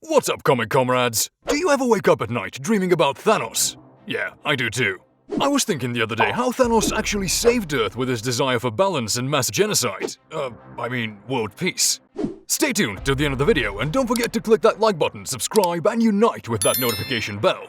What's up, comic comrades? Do you ever wake up at night dreaming about Thanos? Yeah, I do too. I was thinking the other day how Thanos actually saved Earth with his desire for balance and mass genocide. World peace. Stay tuned till the end of the video and don't forget to click that like button, subscribe, and unite with that notification bell.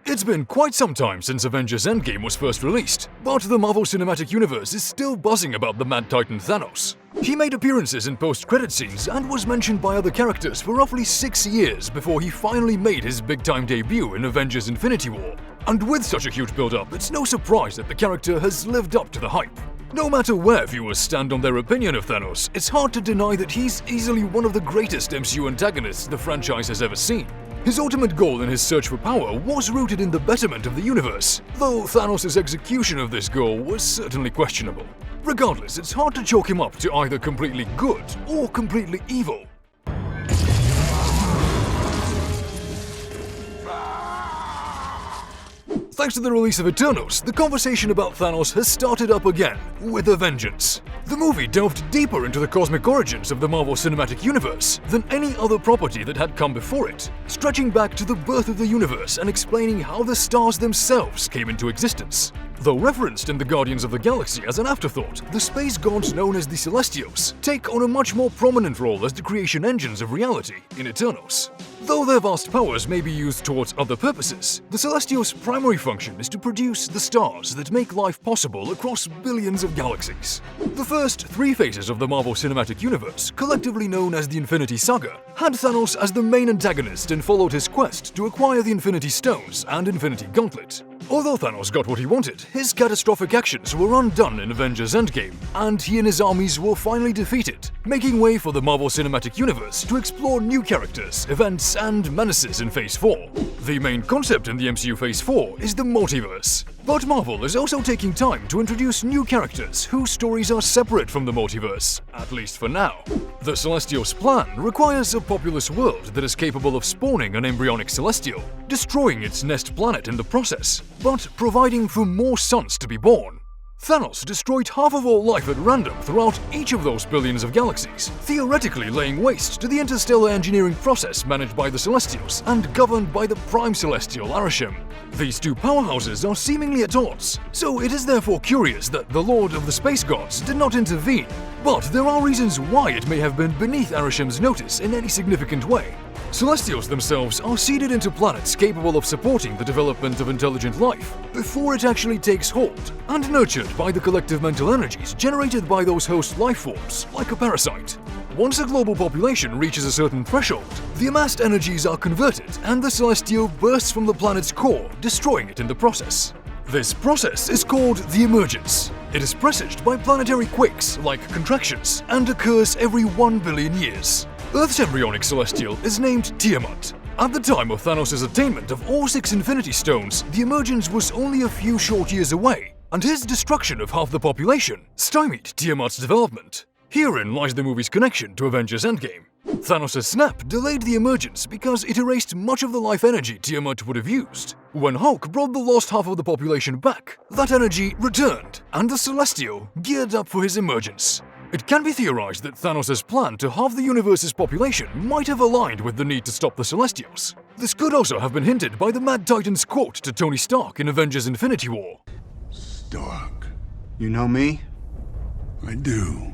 It's been quite some time since Avengers Endgame was first released, but the Marvel Cinematic Universe is still buzzing about the Mad Titan Thanos. He made appearances in post-credit scenes and was mentioned by other characters for roughly 6 years before he finally made his big-time debut in Avengers Infinity War. And with such a huge build-up, it's no surprise that the character has lived up to the hype. No matter where viewers stand on their opinion of Thanos, it's hard to deny that he's easily one of the greatest MCU antagonists the franchise has ever seen. His ultimate goal in his search for power was rooted in the betterment of the universe, though Thanos' execution of this goal was certainly questionable. Regardless, it's hard to chalk him up to either completely good or completely evil. Thanks to the release of Eternals, the conversation about Thanos has started up again, with a vengeance. The movie delved deeper into the cosmic origins of the Marvel Cinematic Universe than any other property that had come before it, stretching back to the birth of the universe and explaining how the stars themselves came into existence. Though referenced in the Guardians of the Galaxy as an afterthought, the space gods known as the Celestials take on a much more prominent role as the creation engines of reality in Eternals. Though their vast powers may be used towards other purposes, the Celestials' primary function is to produce the stars that make life possible across billions of galaxies. The first 3 phases of the Marvel Cinematic Universe, collectively known as the Infinity Saga, had Thanos as the main antagonist and followed his quest to acquire the Infinity Stones and Infinity Gauntlet. Although Thanos got what he wanted, his catastrophic actions were undone in Avengers Endgame, and he and his armies were finally defeated, making way for the Marvel Cinematic Universe to explore new characters, events, and menaces in Phase 4. The main concept in the MCU Phase 4 is the multiverse, but Marvel is also taking time to introduce new characters whose stories are separate from the multiverse, at least for now. The Celestials' plan requires a populous world that is capable of spawning an embryonic Celestial, destroying its nest planet in the process, but providing for more suns to be born. Thanos destroyed half of all life at random throughout each of those billions of galaxies, theoretically laying waste to the interstellar engineering process managed by the Celestials and governed by the Prime Celestial Arishem. These two powerhouses are seemingly at odds, so it is therefore curious that the Lord of the Space Gods did not intervene. But there are reasons why it may have been beneath Arishem's notice in any significant way. Celestials themselves are seeded into planets capable of supporting the development of intelligent life before it actually takes hold, and nurtured by the collective mental energies generated by those host life forms, like a parasite. Once a global population reaches a certain threshold, the amassed energies are converted and the Celestial bursts from the planet's core, destroying it in the process. This process is called the emergence. It is presaged by planetary quakes, like contractions, and occurs every 1 billion years. Earth's embryonic Celestial is named Tiamat. At the time of Thanos' attainment of all 6 Infinity Stones, the emergence was only a few short years away, and his destruction of half the population stymied Tiamat's development. Herein lies the movie's connection to Avengers Endgame. Thanos' snap delayed the emergence because it erased much of the life energy Tiamat would have used. When Hulk brought the lost half of the population back, that energy returned, and the Celestial geared up for his emergence. It can be theorized that Thanos' plan to halve the universe's population might have aligned with the need to stop the Celestials. This could also have been hinted by the Mad Titan's quote to Tony Stark in Avengers Infinity War. Stark. You know me? I do.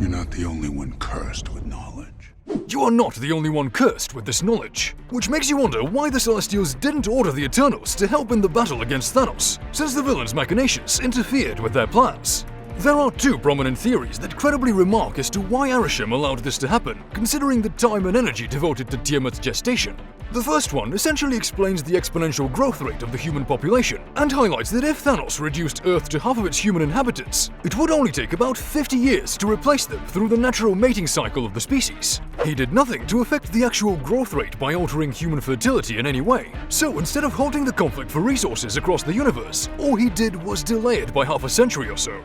You're not the only one cursed with knowledge. You are not the only one cursed with this knowledge, which makes you wonder why the Celestials didn't order the Eternals to help in the battle against Thanos, since the villain's machinations interfered with their plans. There are 2 prominent theories that credibly remark as to why Arishem allowed this to happen, considering the time and energy devoted to Tiamat's gestation. The first one essentially explains the exponential growth rate of the human population, and highlights that if Thanos reduced Earth to half of its human inhabitants, it would only take about 50 years to replace them through the natural mating cycle of the species. He did nothing to affect the actual growth rate by altering human fertility in any way, so instead of halting the conflict for resources across the universe, all he did was delay it by half a century or so.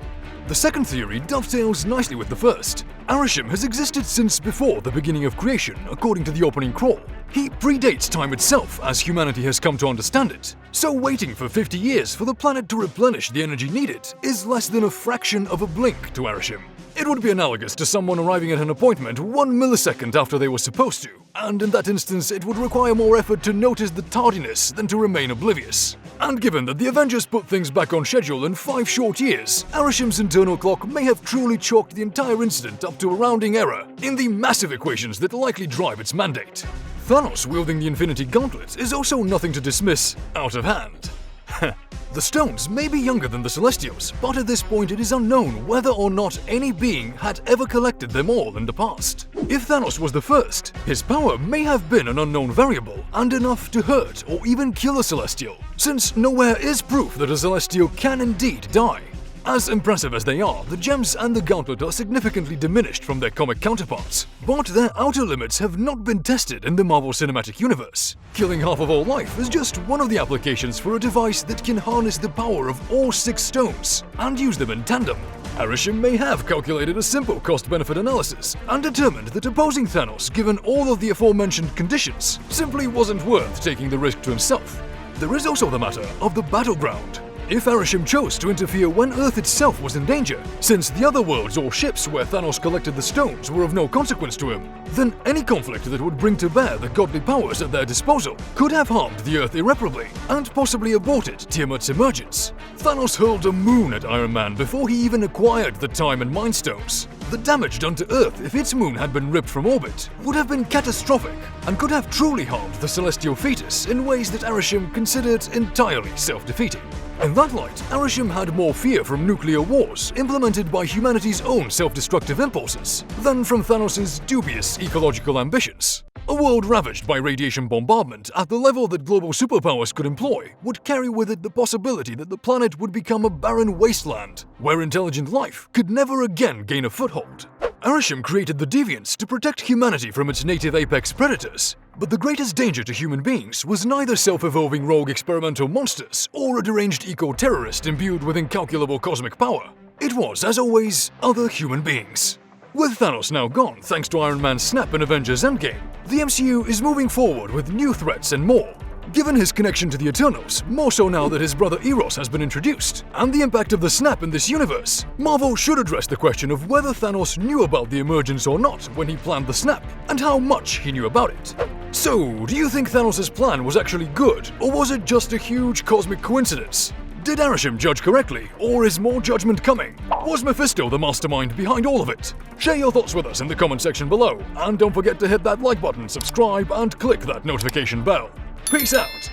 The second theory dovetails nicely with the first. Arishem has existed since before the beginning of creation, according to the opening crawl. He predates time itself as humanity has come to understand it, so waiting for 50 years for the planet to replenish the energy needed is less than a fraction of a blink to Arishem. It would be analogous to someone arriving at an appointment 1 millisecond after they were supposed to, and in that instance it would require more effort to notice the tardiness than to remain oblivious. And given that the Avengers put things back on schedule in 5 short years, Arisham's internal clock may have truly chalked the entire incident up to a rounding error in the massive equations that likely drive its mandate. Thanos wielding the Infinity Gauntlet is also nothing to dismiss out of hand. The stones may be younger than the Celestials, but at this point it is unknown whether or not any being had ever collected them all in the past. If Thanos was the first, his power may have been an unknown variable and enough to hurt or even kill a Celestial, since nowhere is proof that a Celestial can indeed die. As impressive as they are, the gems and the gauntlet are significantly diminished from their comic counterparts, but their outer limits have not been tested in the Marvel Cinematic Universe. Killing half of all life is just one of the applications for a device that can harness the power of all 6 stones and use them in tandem. Arisham may have calculated a simple cost-benefit analysis and determined that opposing Thanos, given all of the aforementioned conditions, simply wasn't worth taking the risk to himself. There is also the matter of the battleground. If Arisham chose to interfere when Earth itself was in danger, since the other worlds or ships where Thanos collected the stones were of no consequence to him, then any conflict that would bring to bear the godly powers at their disposal could have harmed the Earth irreparably and possibly aborted Tiamat's emergence. Thanos hurled a moon at Iron Man before he even acquired the Time and Mind Stones. The damage done to Earth if its moon had been ripped from orbit would have been catastrophic and could have truly harmed the celestial fetus in ways that Arisham considered entirely self-defeating. In that light, Arisham had more fear from nuclear wars implemented by humanity's own self-destructive impulses than from Thanos' dubious ecological ambitions. A world ravaged by radiation bombardment at the level that global superpowers could employ would carry with it the possibility that the planet would become a barren wasteland where intelligent life could never again gain a foothold. Arisham created the Deviants to protect humanity from its native apex predators, but the greatest danger to human beings was neither self-evolving rogue experimental monsters or a deranged eco-terrorist imbued with incalculable cosmic power. It was, as always, other human beings. With Thanos now gone thanks to Iron Man's snap in Avengers Endgame, the MCU is moving forward with new threats and more. Given his connection to the Eternals, more so now that his brother Eros has been introduced, and the impact of the snap in this universe, Marvel should address the question of whether Thanos knew about the emergence or not when he planned the snap, and how much he knew about it. So, do you think Thanos' plan was actually good, or was it just a huge cosmic coincidence? Did Arisham judge correctly, or is more judgment coming? Was Mephisto the mastermind behind all of it? Share your thoughts with us in the comment section below, and don't forget to hit that like button, subscribe, and click that notification bell. Peace out!